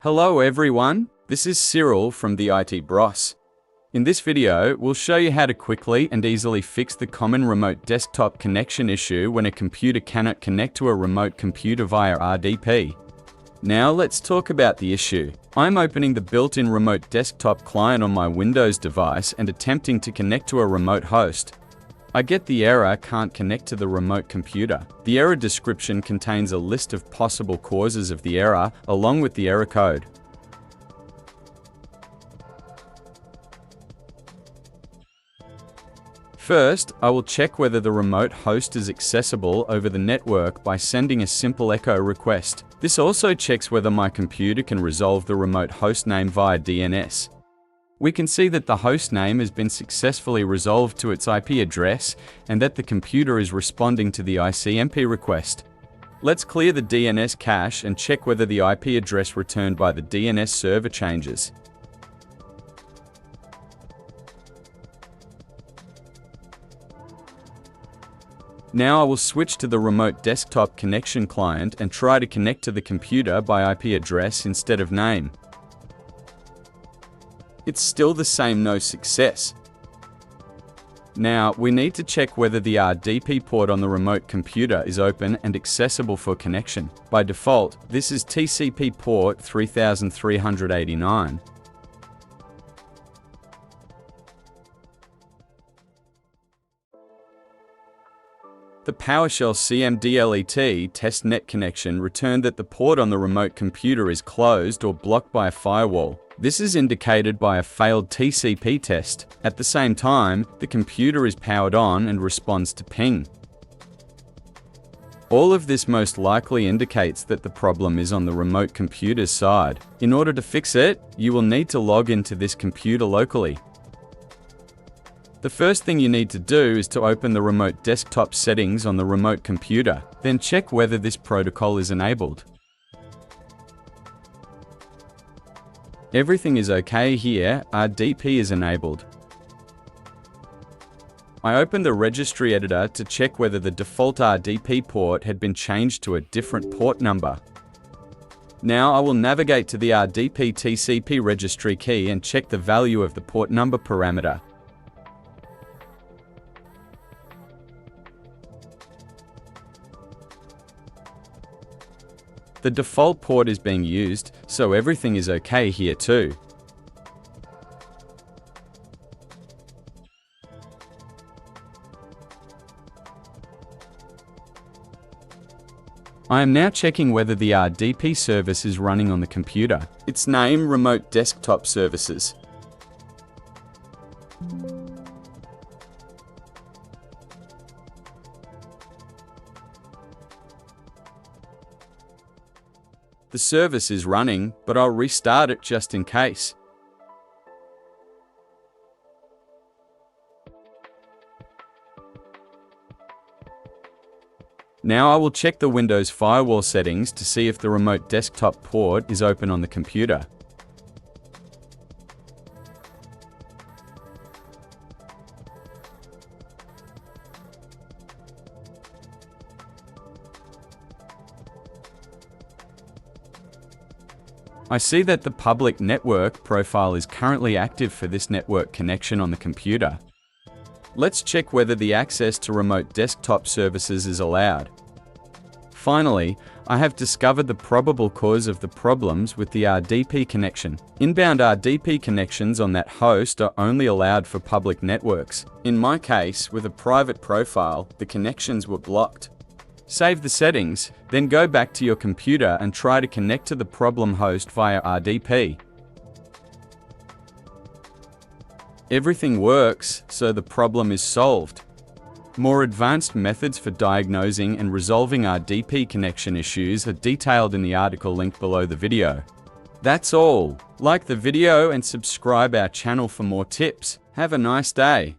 Hello everyone, this is Cyril from the IT Bros. In this video, we'll show you how to quickly and easily fix the common remote desktop connection issue when a computer cannot connect to a remote computer via RDP. Now let's talk about the issue. I'm opening the built-in remote desktop client on my Windows device and attempting to connect to a remote host. I get the error "can't connect to the remote computer." The error description contains a list of possible causes of the error, along with the error code. First, I will check whether the remote host is accessible over the network by sending a simple echo request. This also checks whether my computer can resolve the remote host name via DNS. We can see that the host name has been successfully resolved to its IP address and that the computer is responding to the ICMP request. Let's clear the DNS cache and check whether the IP address returned by the DNS server changes. Now I will switch to the remote desktop connection client and try to connect to the computer by IP address instead of name. It's still the same, no success. Now, we need to check whether the RDP port on the remote computer is open and accessible for connection. By default, this is TCP port 3389. The PowerShell CMDLET Test-NetConnection returned that the port on the remote computer is closed or blocked by a firewall. This is indicated by a failed TCP test. At the same time, the computer is powered on and responds to ping. All of this most likely indicates that the problem is on the remote computer's side. In order to fix it, you will need to log into this computer locally. The first thing you need to do is to open the remote desktop settings on the remote computer, then check whether this protocol is enabled. Everything is okay here, RDP is enabled. I opened the registry editor to check whether the default RDP port had been changed to a different port number. Now I will navigate to the RDP-Tcp registry key and check the value of the port number parameter. The default port is being used, so everything is okay here too. I am now checking whether the RDP service is running on the computer. Its name: Remote Desktop Services. The service is running, but I'll restart it just in case. Now I will check the Windows firewall settings to see if the remote desktop port is open on the computer. I see that the public network profile is currently active for this network connection on the computer. Let's check whether the access to remote desktop services is allowed. Finally, I have discovered the probable cause of the problems with the RDP connection. Inbound RDP connections on that host are only allowed for public networks. In my case, with a private profile, the connections were blocked. Save the settings, then go back to your computer and try to connect to the problem host via RDP. Everything works, so the problem is solved. More advanced methods for diagnosing and resolving RDP connection issues are detailed in the article linked below the video. That's all. Like the video and subscribe our channel for more tips. Have a nice day.